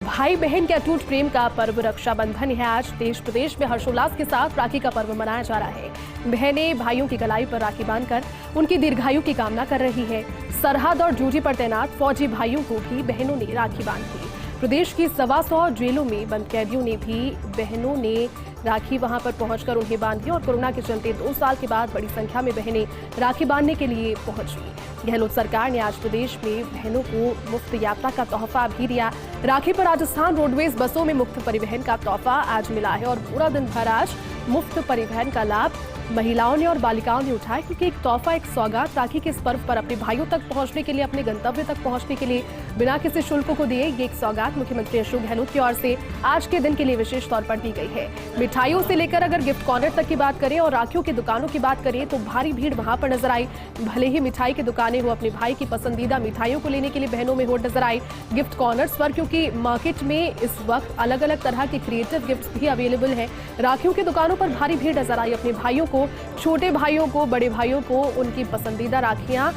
भाई बहन के अटूट प्रेम का पर्व रक्षाबंधन है। आज देश प्रदेश में हर्षोल्लास के साथ राखी का पर्व मनाया जा रहा है। बहनें भाइयों की कलाई पर राखी बांधकर उनकी दीर्घायु की कामना कर रही है। सरहद और ड्यूटी पर तैनात फौजी भाइयों को भी बहनों ने राखी बांधी। प्रदेश की 125 जेलों में बंद कैदियों ने भी बहनों ने राखी वहां पर पहुंचकर उन्हें बांधी और कोरोना के चलते 2 साल के बाद बड़ी संख्या में बहनें राखी बांधने के लिए पहुंची। गहलोत सरकार ने आज प्रदेश में बहनों को मुफ्त यात्रा का तोहफा भी दिया। राखी पर राजस्थान रोडवेज बसों में मुफ्त परिवहन का तोहफा आज मिला है और पूरा दिन भर आज मुफ्त परिवहन का लाभ महिलाओं ने और बालिकाओं ने उठाया, क्योंकि एक तोहफा, एक सौगात राखी के इस पर्व पर अपने भाइयों तक पहुंचने के लिए, अपने गंतव्य तक पहुंचने के लिए बिना किसी शुल्क को दिए ये एक सौगात मुख्यमंत्री अशोक गहलोत की ओर से आज के दिन के लिए विशेष तौर पर दी गई है। मिठाइयों से लेकर अगर गिफ्ट कॉर्नर तक की बात करें और राखियों की दुकानों की बात करें तो भारी भीड़ वहां पर नजर आई। भले ही मिठाई की दुकानें हो, अपने भाई की पसंदीदा मिठाइयों को लेने के लिए बहनों में होड़ नजर आई गिफ्ट कॉर्नर्स पर, क्योंकि मार्केट में इस वक्त अलग अलग तरह के क्रिएटिव गिफ्ट भी अवेलेबल है। राखियों की दुकानों पर भारी भीड़ नजर आई। अपने भाइयों को, छोटे भाइयों को, बड़े भाइयों को उनकी पसंदीदा राखियां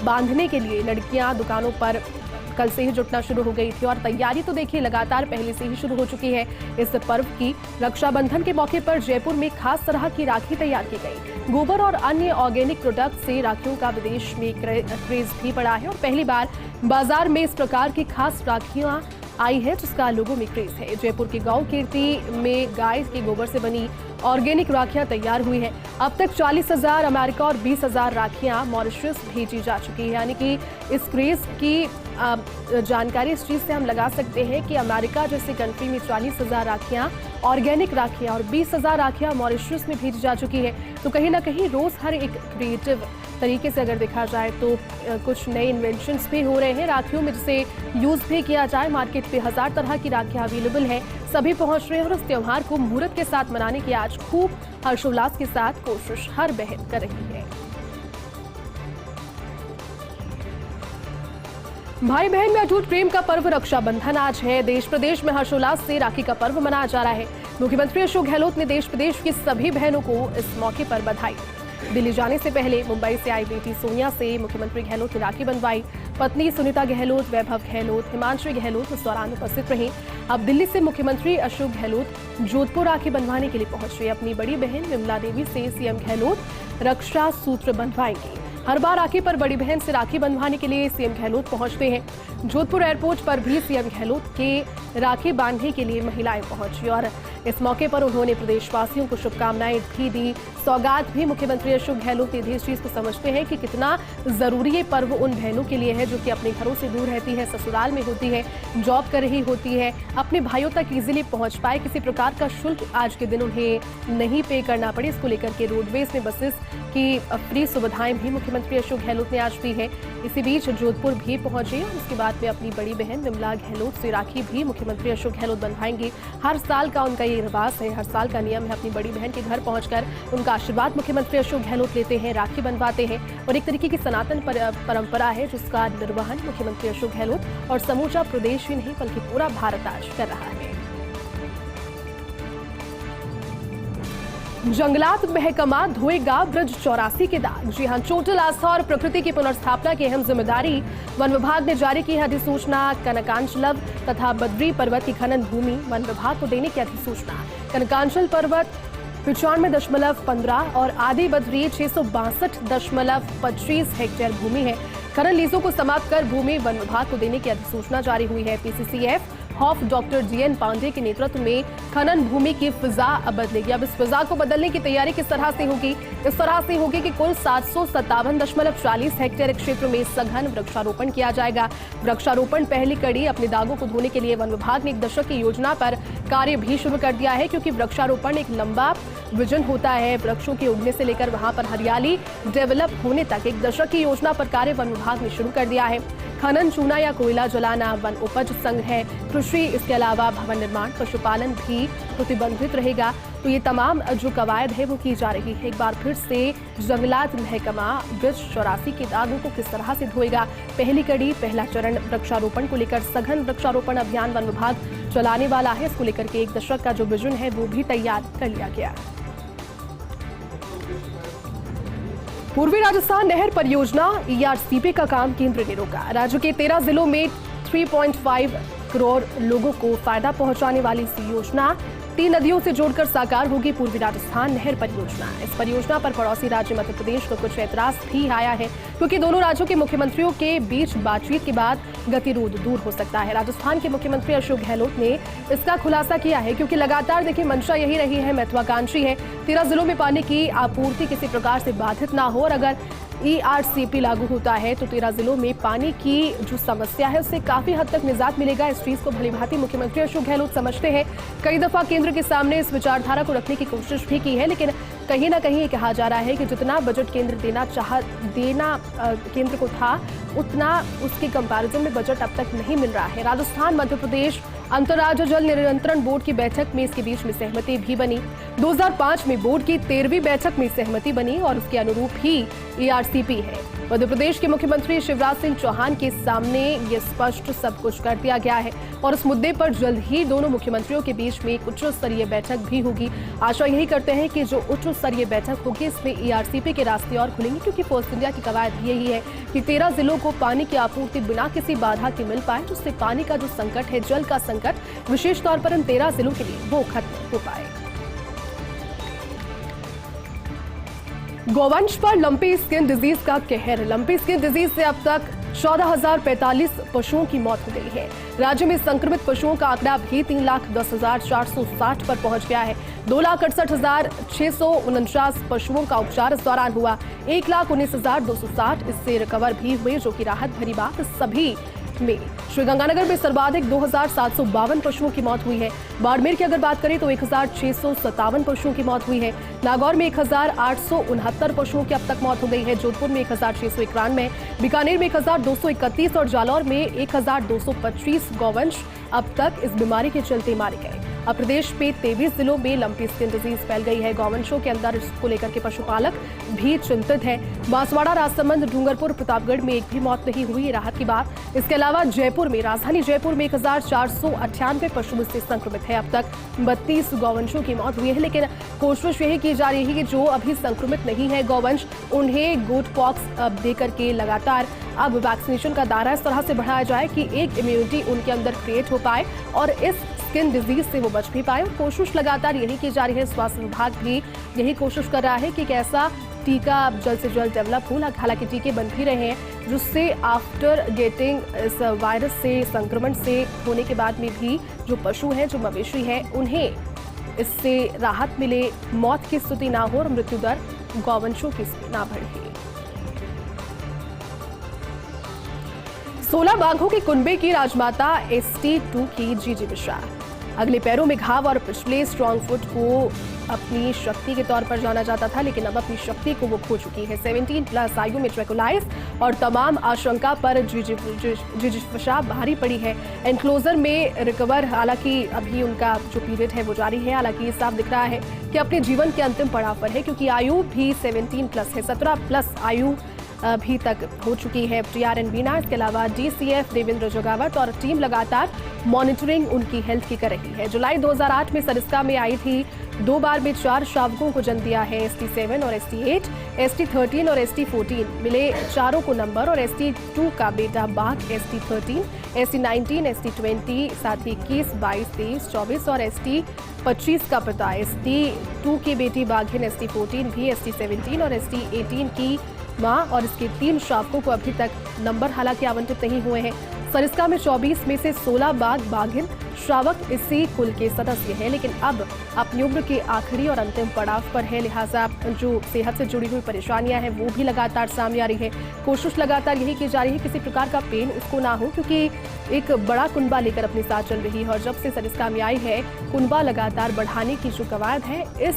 बांधने के लिए लड़कियां दुकानों पर कल से ही जुटना शुरू हो गई थी और तैयारी तो देखिए लगातार पहले से ही शुरू हो चुकी है। इस पर्व की रक्षाबंधन के मौके पर जयपुर में खास तरह की राखी तैयार की गई। गोबर और अन्य ऑर्गेनिक प्रोडक्ट से राखियों का विदेश में क्रेज भी बढ़ा है और पहली बार बाजार में इस प्रकार की खास राखियां आई है जिसका लोगों में क्रेज है। जयपुर के गांव कीर्ति में गाय के गोबर से बनी ऑर्गेनिक राखियां तैयार हुई है। अब तक 40,000 अमेरिका और 20,000 राखियां मॉरिशस भेजी जा चुकी है। यानी कि इस क्रेज की जानकारी इस चीज से हम लगा सकते हैं कि अमेरिका जैसे कंट्री में 40,000 राखियां, ऑर्गेनिक राखियां और 20,000 राखियां मॉरिशस में भेजी जा चुकी है। तो कहीं ना कहीं रोज हर एक क्रिएटिव तरीके से अगर देखा जाए तो कुछ नए इन्वेंशंस भी हो रहे हैं राखियों में, जिसे यूज भी किया जाए। मार्केट पे 1000 तरह की राखियां अवेलेबल है, सभी पहुंच रहे हैं और इस त्योहार को मुहूर्त के साथ मनाने की आज खूब हर्षोल्लास के साथ कोशिश हर बहन कर रही है। भाई बहन में अटूट प्रेम का पर्व रक्षाबंधन आज है। देश प्रदेश में हर्षोल्लास से राखी का पर्व मनाया जा रहा है। मुख्यमंत्री अशोक गहलोत ने देश प्रदेश की सभी बहनों को इस मौके पर बधाई। दिल्ली जाने से पहले मुंबई से आई बेटी सोनिया से मुख्यमंत्री गहलोत ने राखी बंधवाई। पत्नी सुनीता गहलोत, वैभव गहलोत, हिमांशी गहलोत इस दौरान उपस्थित रहीं। अब दिल्ली से मुख्यमंत्री अशोक गहलोत जोधपुर राखी बंधवाने के लिए पहुंच रहे। अपनी बड़ी बहन विमला देवी से सीएम गहलोत रक्षा सूत्र बंधवाएंगे। हर बार राखी पर बड़ी बहन से राखी बंधवाने के लिए सीएम गहलोत पहुंचते हैं। जोधपुर एयरपोर्ट पर भी सीएम गहलोत के राखी बांधने के लिए महिलाएं पहुंची और इस मौके पर उन्होंने प्रदेशवासियों को शुभकामनाएं भी दी। सौगात भी मुख्यमंत्री अशोक गहलोत ने इस चीज को समझते हैं कि कितना जरूरी ये पर्व उन बहनों के लिए है जो कि अपने घरों से दूर रहती है, ससुराल में होती है, जॉब कर रही होती है, अपने भाइयों तक इजीली पहुंच पाए, किसी प्रकार का शुल्क आज के दिन उन्हें नहीं पे करना पड़े। इसको लेकर के रोडवेज में बसेस की फ्री सुविधाएं भी मुख्यमंत्री अशोक गहलोत ने आज दी है। इसी बीच जोधपुर भी पहुंचे और उसके बाद में अपनी बड़ी बहन विमला गहलोत से राखी भी मुख्यमंत्री अशोक गहलोत बंधवाएंगे। हर साल का उनका ये रिवाज है, हर साल का नियम है। अपनी बड़ी बहन के घर पहुंचकर उनका आशीर्वाद मुख्यमंत्री अशोक गहलोत लेते हैं, राखी बंधवाते हैं और एक तरीके की सनातन परंपरा है जिसका निर्वहन मुख्यमंत्री अशोक गहलोत और समूचा प्रदेश ही नहीं बल्कि पूरा भारत आज कर रहा है। जंगलात महकमा धोएगा ब्रज 84 के दाग। जी हां, चोटिल आस्था और प्रकृति की पुनर्स्थापना की अहम जिम्मेदारी वन विभाग ने जारी की है अधिसूचना। कनकांचल तथा बद्री पर्वत की खनन भूमि वन विभाग को देने की अधिसूचना। कनकांचल पर्वत 95.15 और आदि बद्री 662.25 हेक्टेयर भूमि है। खनन लीजों को समाप्त कर भूमि वन विभाग को देने की अधिसूचना जारी हुई है। PCCF HoFF doctor GN Pande के नेतृत्व में खनन भूमि की फिजा बदलेगी। अब इस फिजा को बदलने की तैयारी किस तरह से होगी? इस तरह से होगी कि कुल 757.40 हेक्टेयर क्षेत्र में सघन वृक्षारोपण किया जाएगा। वृक्षारोपण पहली कड़ी अपने दागों को धोने के लिए वन विभाग ने 1 दशक की योजना पर कार्य भी शुरू कर दिया है, क्योंकि वृक्षारोपण एक लंबा विजन होता है। वृक्षों के उगने से लेकर वहां पर हरियाली डेवलप होने तक 1 दशक की योजना पर कार्य वन विभाग ने शुरू कर दिया है। खनन, चूना या कोयला जलाना, वन उपज संग्रह, कृषि, इसके अलावा भवन निर्माण, पशुपालन भी प्रतिबंधित रहेगा। तो ये तमाम जो कवायद है वो की जा रही है। एक बार फिर से जंगलात महकमा ब्रज 84 के दागों को किस तरह से धोएगा? पहली कड़ी, पहला चरण वृक्षारोपण को लेकर सघन वृक्षारोपण अभियान वन विभाग चलाने वाला है। इसको लेकर के 1 दशक का जो विजन है वो भी तैयार कर लिया गया। पूर्वी राजस्थान नहर परियोजना ईआरसीपी का काम केंद्र ने रोका। राज्य के 13 जिलों में 3.5 करोड़ लोगों को फायदा पहुंचाने वाली इस योजना 3 नदियों से जोड़कर साकार होगी पूर्वी राजस्थान नहर परियोजना। इस परियोजना पर पड़ोसी राज्य मध्य प्रदेश को कुछ ऐतराज भी आया है, क्योंकि दोनों राज्यों के मुख्यमंत्रियों के बीच बातचीत के बाद गतिरोध दूर हो सकता है। राजस्थान के मुख्यमंत्री अशोक गहलोत ने इसका खुलासा किया है, क्योंकि लगातार देखिए मंशा यही रही है, महत्वाकांक्षी है 13 जिलों में पानी की आपूर्ति किसी प्रकार से बाधित ना हो, और अगर ERCP लागू होता है तो 13 जिलों में पानी की जो समस्या है उससे काफी हद तक निजात मिलेगा। इस चीज को भलीभांति मुख्यमंत्री अशोक गहलोत समझते हैं। कई दफा केंद्र के सामने इस विचारधारा को रखने की कोशिश भी की है, लेकिन कहीं ना कहीं ये कहा जा रहा है कि जितना बजट केंद्र देना केंद्र को था, उतना उसके कंपैरिजन में बजट अब तक नहीं मिल रहा है। राजस्थान मध्य प्रदेश अंतर्राज्य जल नियंत्रण बोर्ड की बैठक में इसके बीच में सहमति भी बनी। 2005 में बोर्ड की 13वीं बैठक में सहमति बनी और उसके अनुरूप ही ERCP है। मध्य प्रदेश के मुख्यमंत्री शिवराज सिंह चौहान के सामने ये स्पष्ट सब कुछ कर दिया गया है और इस मुद्दे पर जल्द ही दोनों मुख्यमंत्रियों के बीच में एक उच्च स्तरीय बैठक भी होगी। आशा यही करते हैं कि जो उच्च स्तरीय बैठक होगी इसमें ERCP के रास्ते और खुलेंगे, क्योंकि फर्स्ट इंडिया की कवायद यही है कि 13 जिलों को पानी की आपूर्ति बिना किसी बाधा के मिल पाए, जिससे पानी का जो संकट है, जल का संकट विशेष तौर पर इन 13 जिलों के लिए वो खत्म हो पाए। गौवंश पर लंपी स्किन डिजीज का कहर। लंपी स्किन डिजीज से अब तक 14,045 पशुओं की मौत हो गई है। राज्य में संक्रमित पशुओं का आंकड़ा भी 3,10,460 पर पहुंच गया है। 2,68,649 पशुओं का उपचार इस दौरान हुआ। 1,19,260 इससे रिकवर भी हुए, जो कि राहत भरी बात। सभी में श्रीगंगानगर में सर्वाधिक 2,752 पशुओं की मौत हुई है। बाड़मेर की अगर बात करें तो 1,657 पशुओं की मौत हुई है। नागौर में 1,869 पशुओं की अब तक मौत हो गई है। जोधपुर में 1,691, बीकानेर में 1,231 और जालौर में 1,225 गौवंश अब तक इस बीमारी के चलते मारे गए। अब प्रदेश में 23 जिलों में लंपी स्किन डिजीज फैल गई है। गौवंशों के अंदर इसको लेकर के पशुपालक भी चिंतित हैं। बांसवाड़ा, राजसमंद, डूंगरपुर, प्रतापगढ़ में एक भी मौत नहीं हुई, राहत की बात। इसके अलावा जयपुर में, राजधानी जयपुर में 1,498 पशु इससे संक्रमित है। अब तक 32 गौवंशों की मौत हुई है, लेकिन कोशिश यही की जा रही है कि जो अभी संक्रमित नहीं है गौवंश, उन्हें गोट पॉक्स देकर के लगातार अब वैक्सीनेशन का दायरा इस तरह से बढ़ाया जाए कि एक इम्यूनिटी उनके अंदर क्रिएट हो पाए और इस स्किन डिजीज से वो बच भी पाए। और कोशिश लगातार यही की जा रही है। स्वास्थ्य विभाग भी यही कोशिश कर रहा है कि कैसा टीका जल्द से जल्द डेवलप हो। हालांकि टीके बन भी रहे हैं, जिससे आफ्टर गेटिंग इस वायरस से, संक्रमण से होने के बाद में भी जो पशु हैं, जो मवेशी हैं, उन्हें इससे राहत मिले, मौत की स्थिति ना हो और मृत्यु दर गौवंशों की ना बढ़े। 16 बाघों के कुनबे की राजमाता ST2 की जीजी मिश्रा। अगले पैरों में घाव और पिछले स्ट्रॉन्ग फुट को अपनी शक्ति के तौर पर जाना जाता था, लेकिन अब अपनी शक्ति को वो खो चुकी है। 17+ आयु में ट्रैकोलाइटिस और तमाम आशंका पर जीजी मिश्रा भारी पड़ी है। एनक्लोजर में रिकवर, हालांकि अभी उनका जो पीरियड है वो जारी है। हालांकि ये साफ दिख रहा है कि अपने जीवन के अंतिम पड़ाव पर है, क्योंकि आयु भी 17+ है, 17+ आयु अभी तक हो चुकी है। TRN वीना, इसके अलावा DCF देवेंद्र जगावत और टीम लगातार मॉनिटरिंग उनकी हेल्थ की कर रही है। जुलाई 2008 में सरिस्का में आई थी। 2 बार में 4 शावकों को जन्म दिया है। ST7 और ST8, ST13 और ST14 मिले चारों को नंबर, और ST2 का बेटा बाघ ST13, ST19, ST20, साथ ही 21, 22, 23, 24 और ST25 का पिता ST2 की बेटी बाघिन ST14 भी, ST17 और ST18 की मां और इसके 3 शावकों को अभी तक नंबर हालांकि आवंटित नहीं हुए हैं। सरिस्का में 24 में से 16 बाघ बाघिन शावक इसी कुल के सदस्य हैं, लेकिन अब अपनी उम्र के आखिरी और अंतिम पड़ाव पर है। लिहाजा जो सेहत से जुड़ी हुई परेशानियां हैं वो भी लगातार सामने आ रही है। कोशिश लगातार यही की जा रही है किसी प्रकार का पेन उसको ना हो, क्योंकि एक बड़ा कुनबा लेकर अपने साथ चल रही है और जब से सरिस्का में आई है, कुनबा लगातार बढ़ाने की जो कवायद है इस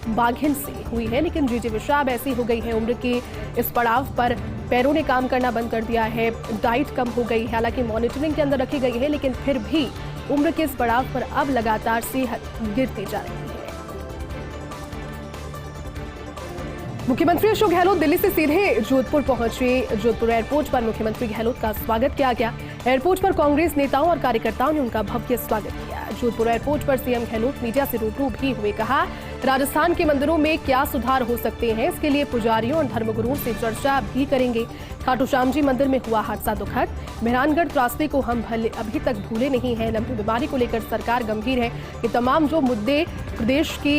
बाघिन से हुई है। लेकिन जीजी मिश्रा अब ऐसी हो गई है, उम्र के इस पड़ाव पर पैरों ने काम करना बंद कर दिया है, डाइट कम हो गई है, हालांकि मॉनिटरिंग के अंदर रखी गई है, लेकिन फिर भी उम्र के इस पड़ाव पर अब लगातार सेहत गिरती जा रही है। मुख्यमंत्री अशोक गहलोत दिल्ली से सीधे जोधपुर पहुंचे। जोधपुर एयरपोर्ट पर मुख्यमंत्री गहलोत का स्वागत किया गया। एयरपोर्ट पर कांग्रेस नेताओं और कार्यकर्ताओं ने उनका भव्य स्वागत किया। जोधपुर एयरपोर्ट पर सीएम गहलोत मीडिया से रूबरू भी हुए। कहा, राजस्थान के मंदिरों में क्या सुधार हो सकते हैं, इसके लिए पुजारियों और धर्मगुरुओं से चर्चा भी करेंगे। खाटू श्याम जी मंदिर में हुआ हादसा दुखद। मेहरानगढ़ त्रासदी को हम अभी तक भूले नहीं हैं। लंबी बीमारी को लेकर सरकार गंभीर है। ये तमाम जो मुद्दे प्रदेश की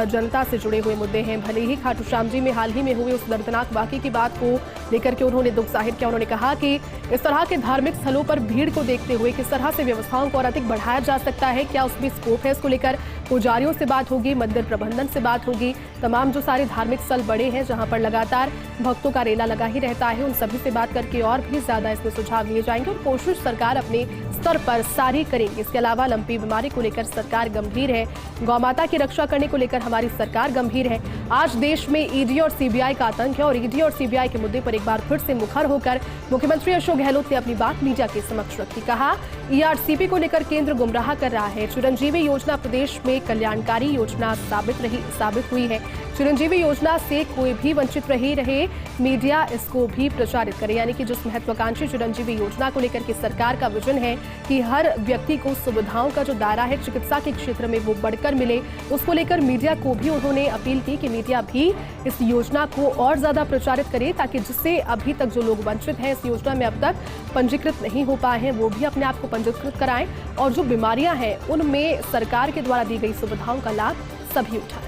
जनता से जुड़े हुए मुद्दे हैं। भले ही खाटू श्याम जी में हाल ही में हुए उस दर्दनाक वाकये की बात को लेकर के उन्होंने दुख जाहिर किया। उन्होंने कहा कि इस तरह के धार्मिक स्थलों पर भीड़ को देखते हुए किस तरह से व्यवस्थाओं को और अधिक बढ़ाया जा सकता है, क्या उसमें स्कोप है, इसको लेकर पुजारियों से बात होगी, मंदिर प्रबंधन से बात होगी। तमाम जो सारे धार्मिक स्थल बड़े हैं जहां पर लगातार भक्तों का रेला लगा ही रहता है, उन सभी से बात करके और भी ज्यादा इसमें सुझाव लिए जाएंगे और कोशिश सरकार अपने स्तर पर सारी करेगी। इसके अलावा लंबी बीमारी को लेकर सरकार गंभीर है। गौ माता की रक्षा करने को लेकर हमारी सरकार गंभीर है। आज देश में ईडी और सीबीआई का आतंक है और ईडी और सीबीआई के मुद्दे पर एक बार फिर से मुखर होकर मुख्यमंत्री अशोक गहलोत ने अपनी बात मीडिया के समक्ष रखी। कहा, ईआरसीपी को लेकर केंद्र गुमराह कर रहा है। चिरंजीवी योजना प्रदेश में कल्याणकारी योजना साबित हुई है। चिरंजीवी योजना से कोई भी वंचित रहे, मीडिया इसको भी प्रचारित करे। यानी कि जिस महत्वाकांक्षी चिरंजीवी योजना को लेकर के सरकार का विजन है कि हर व्यक्ति को सुविधाओं का जो दायरा है चिकित्सा के क्षेत्र में वो बढ़कर मिले, उसको लेकर मीडिया को भी उन्होंने अपील की कि मीडिया भी इस योजना को और ज्यादा प्रचारित करे, ताकि जिससे अभी तक जो लोग वंचित हैं इस योजना में अब तक पंजीकृत नहीं हो पाए हैं वो भी अपने आप को पंजीकृत कराएं और जो बीमारियां हैं उनमें सरकार के द्वारा दी गई सुविधाओं का लाभ सभी उठाएं।